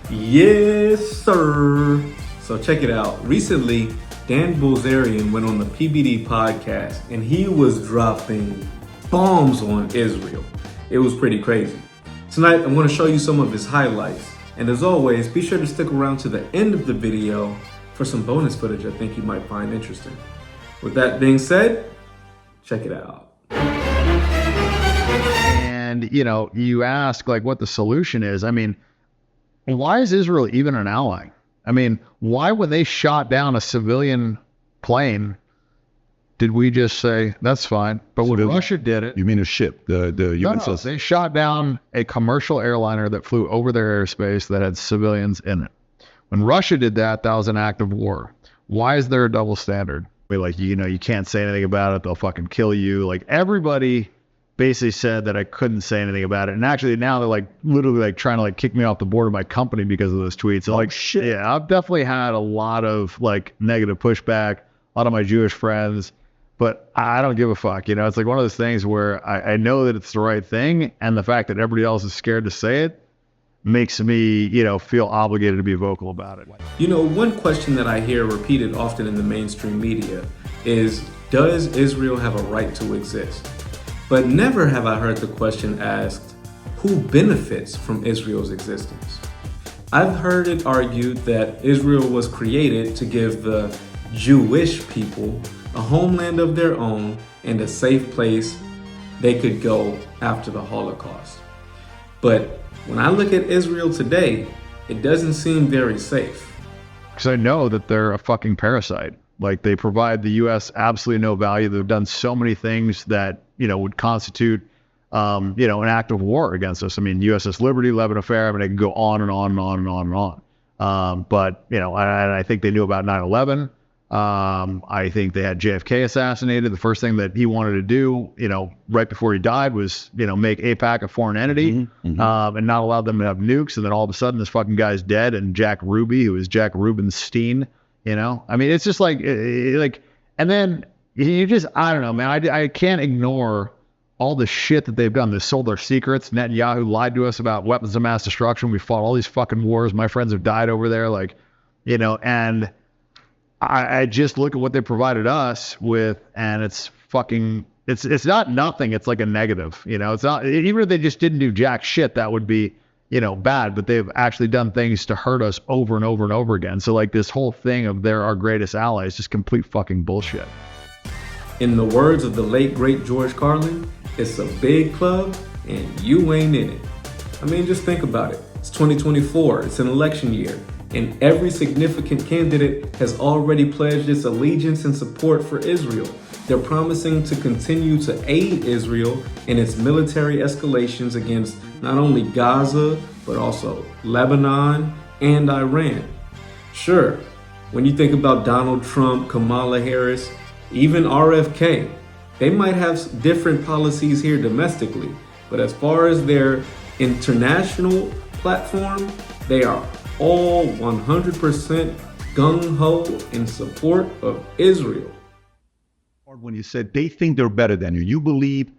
Yes, sir. So check it out. Recently, Dan Bilzerian went on the PBD podcast and he was dropping bombs on Israel. It was pretty crazy. Tonight, I'm going to show you some of his highlights. And as always, be sure to stick around to the end of the video for some bonus footage I think you might find interesting. With that being said, check it out. And, you ask like what the solution is. I mean, why is Israel even an ally? I mean, why when they shot down a civilian plane, did we just say, that's fine? But when Russia did it... You mean a ship, the USS? No, they shot down a commercial airliner that flew over their airspace that had civilians in it. When Russia did that, that was an act of war. Why is there a double standard? You can't say anything about it, they'll fucking kill you. Like, everybody basically said that I couldn't say anything about it. And actually now they're literally trying to kick me off the board of my company because of those tweets. So shit. Yeah, I've definitely had a lot of negative pushback, a lot of my Jewish friends, but I don't give a fuck. It's one of those things where I know that it's the right thing. And the fact that everybody else is scared to say it makes me, feel obligated to be vocal about it. One question that I hear repeated often in the mainstream media is, does Israel have a right to exist? But never have I heard the question asked, who benefits from Israel's existence? I've heard it argued that Israel was created to give the Jewish people a homeland of their own and a safe place they could go after the Holocaust. But when I look at Israel today, it doesn't seem very safe. Because I know that they're a fucking parasite. They provide the U.S. absolutely no value. They've done so many things that, would constitute, an act of war against us. I mean, USS Liberty, Lebanon Affair, I can go on and on and on and on and on. But, I think they knew about 9/11. I think they had JFK assassinated. The first thing that he wanted to do, right before he died was, make AIPAC a foreign entity, and not allow them to have nukes. And then all of a sudden this fucking guy's dead. And Jack Ruby, who is Jack Rubenstein, it's just and then you just, I don't know, man, I can't ignore all the shit that they've done. They sold their secrets. Netanyahu lied to us about weapons of mass destruction. We fought all these fucking wars. My friends have died over there. And I just look at what they provided us with, and it's fucking, it's not nothing. It's like a negative, it's not, even if they just didn't do jack shit, that would be, bad, but they've actually done things to hurt us over and over and over again. So this whole thing of they're our greatest ally is just complete fucking bullshit. In the words of the late great George Carlin, it's a big club and you ain't in it. Just think about it. It's 2024, it's an election year, and every significant candidate has already pledged its allegiance and support for Israel. They're promising to continue to aid Israel in its military escalations against not only Gaza, but also Lebanon and Iran. Sure, when you think about Donald Trump, Kamala Harris, even RFK, they might have different policies here domestically, but as far as their international platform, they are all 100% gung-ho in support of Israel. When you said they think they're better than you, you believe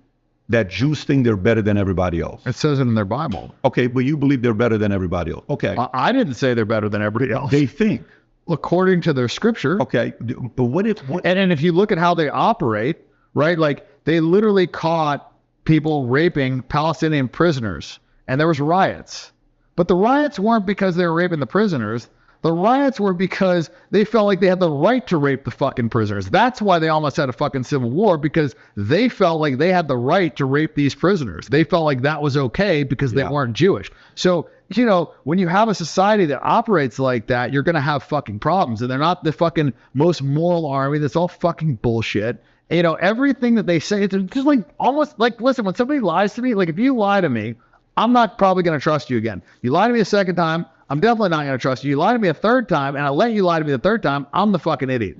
that Jews think they're better than everybody else. It says it in their Bible. Okay, but you believe they're better than everybody else. Okay. I didn't say they're better than everybody else. They think. According to their scripture. Okay, but what if... And if you look at how they operate, right, they literally caught people raping Palestinian prisoners, and there was riots. But the riots weren't because they were raping the prisoners. The riots were because they felt like they had the right to rape the fucking prisoners. That's why they almost had a fucking civil war, because they felt like they had the right to rape these prisoners. They felt like that was okay because they weren't Jewish. So, when you have a society that operates like that, you're going to have fucking problems. And they're not the fucking most moral army. That's all fucking bullshit. And, everything that they say, it's just almost listen, when somebody lies to me, if you lie to me, I'm not probably going to trust you again. You lie to me a second time, I'm definitely not going to trust you. You lie to me a third time, and I let you lie to me the third time, I'm the fucking idiot.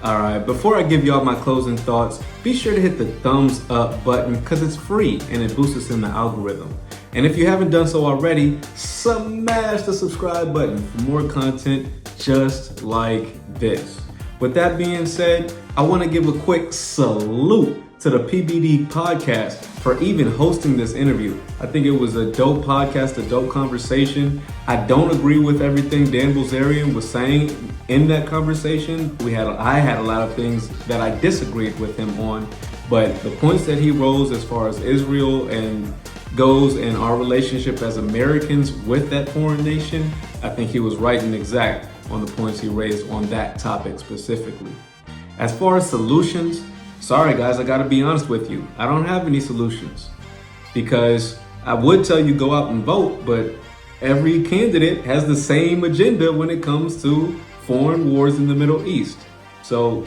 All right, before I give y'all my closing thoughts, be sure to hit the thumbs up button because it's free and it boosts us in the algorithm. And if you haven't done so already, smash the subscribe button for more content just like this. With that being said, I want to give a quick salute to the PBD podcast for even hosting this interview. I think it was a dope podcast, a dope conversation. I don't agree with everything Dan Bilzerian was saying in that conversation. I had a lot of things that I disagreed with him on, but the points that he rose as far as Israel and goes and our relationship as Americans with that foreign nation, I think he was right and exact on the points he raised on that topic specifically. As far as solutions, sorry guys, I gotta be honest with you. I don't have any solutions, because I would tell you go out and vote, but every candidate has the same agenda when it comes to foreign wars in the Middle East. So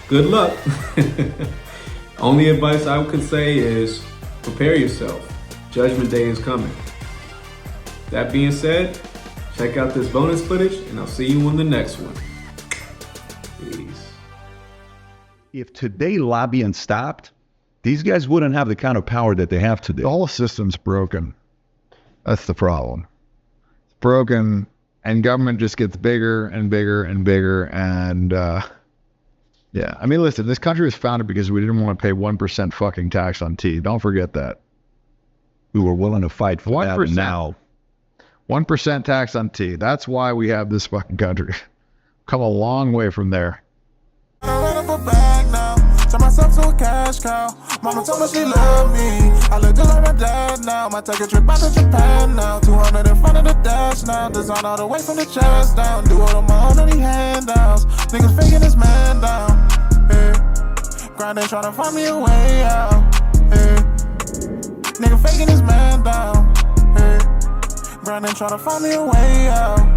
good luck. Only advice I could say is prepare yourself. Judgment Day is coming. That being said, check out this bonus footage and I'll see you on the next one. Peace. If today lobbying stopped, these guys wouldn't have the kind of power that they have today. The whole system's broken. That's the problem. It's broken, and government just gets bigger and bigger and bigger. And yeah, I mean, listen, this country was founded because we didn't want to pay 1% fucking tax on tea. Don't forget that. We were willing to fight for 1%. that, and now 1% tax on tea. That's why we have this fucking country. Come a long way from there. Turn myself to a cash cow. Mama told me she loved me. I look just like my dad now. Might take a trip out to Japan now. 200 in front of the dash now. Design all the way from the chest down. Do it on my own, any handouts. Niggas faking this man down. Hey. Grinding, trying to find me a way out. Hey. Nigga faking this man down. Hey. Grinding, trying to find me a way out.